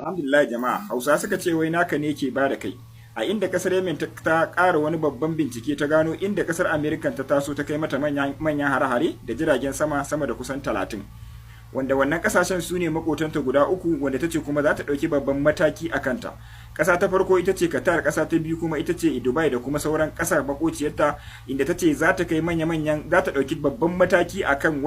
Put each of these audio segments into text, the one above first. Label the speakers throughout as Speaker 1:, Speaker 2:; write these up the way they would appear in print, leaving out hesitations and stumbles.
Speaker 1: Alhamdulillah jama'a, Hausa suka ce wai naka ne ke bada kai. A inda kasar Yemen ta ƙara wani babban bincike ta gano inda kasar Amerika ta taso ta kai mata manyan hare-hare da jiragen sama da kusan 30. Wanda wannan kasashen su ne makotanta guda uku wanda ta ce kuma za ta ɗauki babban mataki a kanta. Ƙasa ta farko ita ce Qatar, ƙasa ta biyu kuma ita ce Dubai da kuma sauran ƙasar makociyarta, inda ta ce za ta kai za ta ɗauki babban mataki akan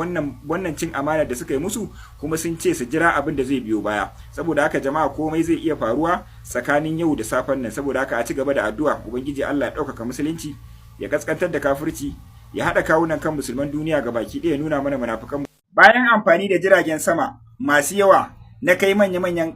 Speaker 1: wannan cin amana da suka yi musu, kuma sun ce su jira abin da zai biyo baya. Saboda haka jama'a, komai zai iya faruwa tsakanin yau da safen nan. Saboda haka a ci gaba da addu'a, ubangiji Allah ya ɗaukaka musulunci, ya kaskantar da kafirci, ya haɗa kawunan kan musulman duniya gabaki ɗaya, nuna mana munafukan. Bayan amfani da jiragen sama masu yawa na kai manya-manyan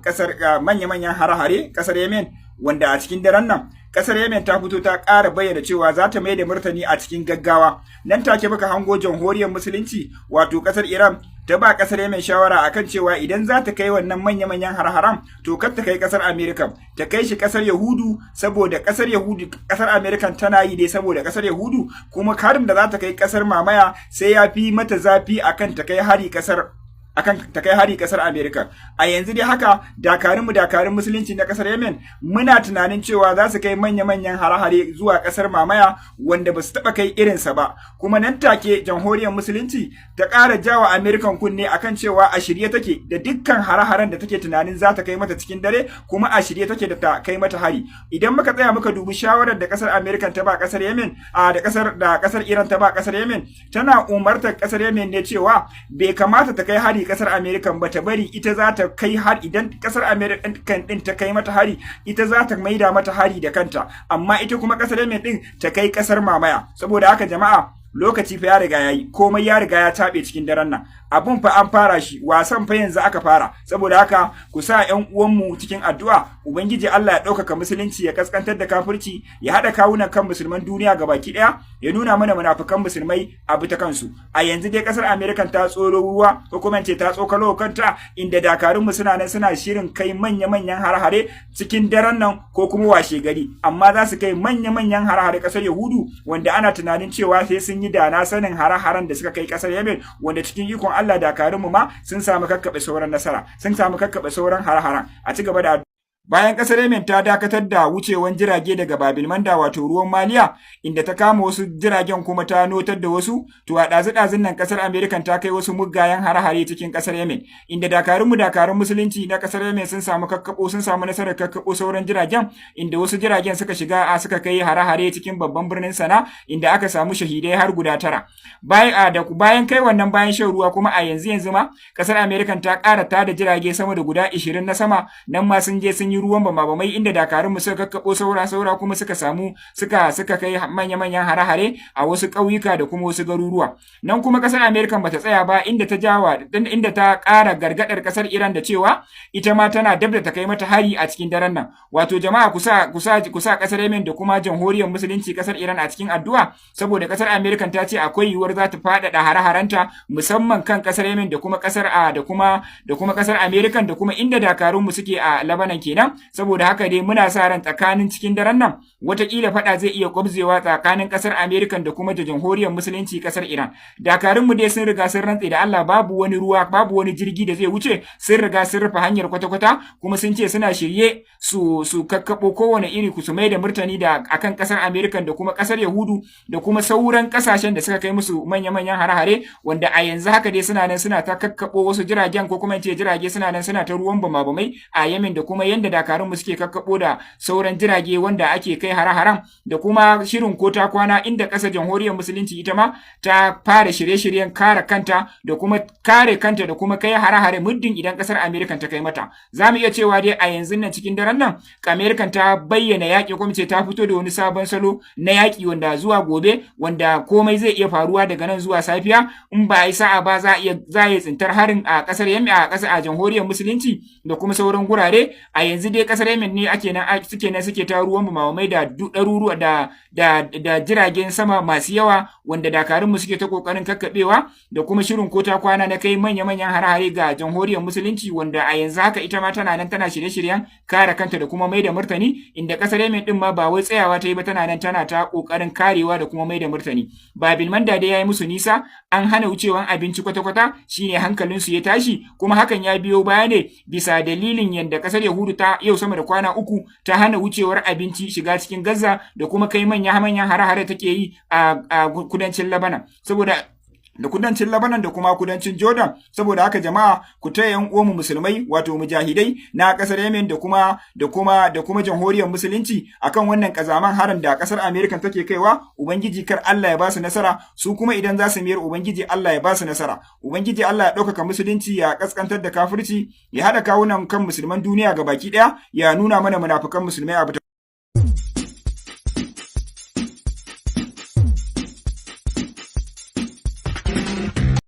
Speaker 1: hare-hare kasar Yemen, wanda a cikin daren nan kasar Yemen ta fito ta ƙara bayyana cewa za ta mai da martani a cikin gaggawa. Nan take baka hango jamhuriyar musulunci wato kasar Iran ta ba kasar Yemen shawara akan cewa idan za ta kai wannan manya-manyan har-haram, to kar ta kai kasar Amerika, ta kai shi kasar Yahudu, saboda kasar Amerika tana yi dai saboda kasar Yahudu, kuma karin da za ta kai kasar mamaya sai ya fi mata zafi akan ta kai hari kasar Amerika. A yanzu dai haka dakarun musulunci na kasar Yemen muna tunanin cewa za su kai manya-manyan hare-hare zuwa kasar mamaya wanda ba su taba kai irinsa ba. Kuma nan take jamhuriyar musulunci ta ƙara jawa Amerikan kunne akan cewa a shirye take da dukkan hare-haren da take tunanin za ta kai mata cikin dare, kuma a shirye take da ta kai mata hari. Idan muka tsaya muka dubi shawarar da kasar Amerikan ta ba kasar Yemen, da kasar Iran ta ba kasar Yemen, tana umartar kasar Yemen ne cewa bai kamata ta kai hari kasar Amerikan ba, ta bari ita za ta kai har. Idan kasar Amerikan din ta kai mata hari, ita za ta maida mata hari da kanta, amma ita kuma kasar Yemen din ta kai kasar mamaya. Saboda haka jama'a, lokaci fa ya riga yayi, komai ya riga ya tabe cikin daren nan. Abun fa an fara shi, wasan fa yanzu aka fara. Saboda haka ku sa ƴan uwanmu cikin addu'a, ubangiji Allah ya ɗaukaka musulunci, ya kaskantar da kafirci, ya haɗa kawunan kan musulman duniya gabaki ɗaya, ya nuna mana munafukan musulmai a bi ta kansu. A yanzu dai kasar Amerikan ta tsoro ruwa, ko kuma ce ta tsokalo kanta, inda dakarun mu suna nan suna shirin kai manya-manyan har-hare cikin daren nan ko kuma washe gari. Amma za su kai manya-manyan har-hare kasar Yahudu, wanda ana tunanin cewa sai sun yi dana sanin har-haren da suka kai kasar Yemen, wanda cikin ikon Allah dakarunmu ma sun samu kakkaɓe sauran nasara, sun samu kakkaɓe sauran har-haren. A ci gaba da bayan kasar Yemen ta dakatar da wucewan jirage daga Babil Manda wato ruwan Maliya, inda ta kama wasu jiragen kuma ta notar da wasu, to a ɗazu-ɗazun nan kasar Amerikan ta kai wasu muggayen hare-hare cikin kasar Yemen, inda dakarun musulunci na kasar Yemen sun samu nasarar kakkaɓo sauran jiragen, inda wasu jiragen suka kai hare-hare cikin babban birnin Sana, inda aka samu shahidai har guda 9. Bayan kai wannan, bayan shan ruwa kuma a yanzu ma kasar Amerikan ta ƙara tada jirage sama da guda 20 na sama, nan ma sun yi ruwan bamabamai, inda dakarun suka kakkabo saura kuma suka kai manya-manyan hare-hare a wasu ƙauyuka da kuma wasu garuruwa. Nan kuma kasar Amerika bata tsaya ba, inda ta ƙara gargadar kasar Iran da cewa ita ma tana dab da ta kai mata hari a cikin daren nan. Wato jama'a, kusa kasar Yemen da kuma jamhuriyar musulunci kasar Iran a cikin addu'a, saboda kasar Amerika ta ce akwai yiwuwar za ta faɗaɗa hare-harenta musamman kan kasar Yemen da kuma kasar kasar Amerika da kuma inda dakarun mu suke a Lebanon kenan. Saboda haka dai muna sa ran tsakanin cikin daren nan watakila fada zai iya gwabzewa tsakanin kasar Amerika da kuma da jamhuriyar musulunci kasar Iran. Dakarun mu dai sun riga sun rantse da Allah babu wani ruwa, babu wani jirgi da zai wuce, sun riga sun rufe hanyar kwata-kwata, kuma sun ce suna shirye su kakkabo kowane iri su mai da murtani da akan kasar Amerika da kuma kasar Yahudu da kuma sauran kasashen da suka kai musu manya-manyan hare-hare, wanda a yanzu haka dai suna nan suna ta kakkabo wasu jiragen, ko kuma ce jirage suna nan suna ta ruwan bama-bamai a Yemen, da kuma yanda dakarun mu suke kakkabo da sauran jirage wanda ake kai hare-haren, da kuma shirin kota kwana, inda kasar jamhuriyar musulunci ita ma ta fara shirye-shiryen kare kanta da kuma kai hare-hare muddin idan kasar Amerika ta kai mata. Za mu iya cewa dai a yanzu nan cikin daren nan Amerika ta bayyana yaƙi, kuma ce ta fito da wani sabon salo na yaƙi wanda zuwa gobe, wanda komai zai iya faruwa daga nan zuwa safiya. In ba a yi sa'a ba za a iya tsintar harin a kasar Yemen, a jamhuriyar musulunci da kuma sauran gurare. A yanzu yanzu dai kasar Yemen ne suke ta ruwan mamamai da ɗaruruwa da jiragen sama masu yawa wanda dakarunmu suke ta kokarin kakkabewa da kuma shirin kota kwana na kai manya-manyan hare-hare ga jamhuriyar musulunci wanda a yanzu haka ita ma tana nan tana shirye-shiryen kare kanta da kuma mai da martani, inda kasar Yemen din ma ba wai tsayawa ta yi ba, tana nan tana ta kokarin karewa da kuma mai da martani. Babil Manda dai yayi musu nisa, an hana wucewan abinci kwata-kwata, shine hankalinsu ya tashi, kuma hakan ya biyo baya ne bisa dalilin yadda kasar Yahudu ta yau sama da kwana 3 ta hana wucewar abinci shiga cikin Gaza da kuma kai manyan hare-hare take yi a kudancin Lebanon, da kudancin Lebanon da kuma kudancin Jordan. Saboda haka jama'a ku taya yan uwanmu musulmai wato mujahidai na kasar Yemen da kuma jamhuriyar musulunci akan wannan kazaman harin da kasar America take kaiwa. Ubangiji kar Allah ya ba su nasara, su kuma idan za su miyar ubangiji Allah ya ba su nasara. Ubangiji Allah ya ɗaukaka musulunci, ya kaskantar da kafirci, ya haɗa kawunan kan musulman duniya gabaki ɗaya, ya nuna mana munafukan musulmai a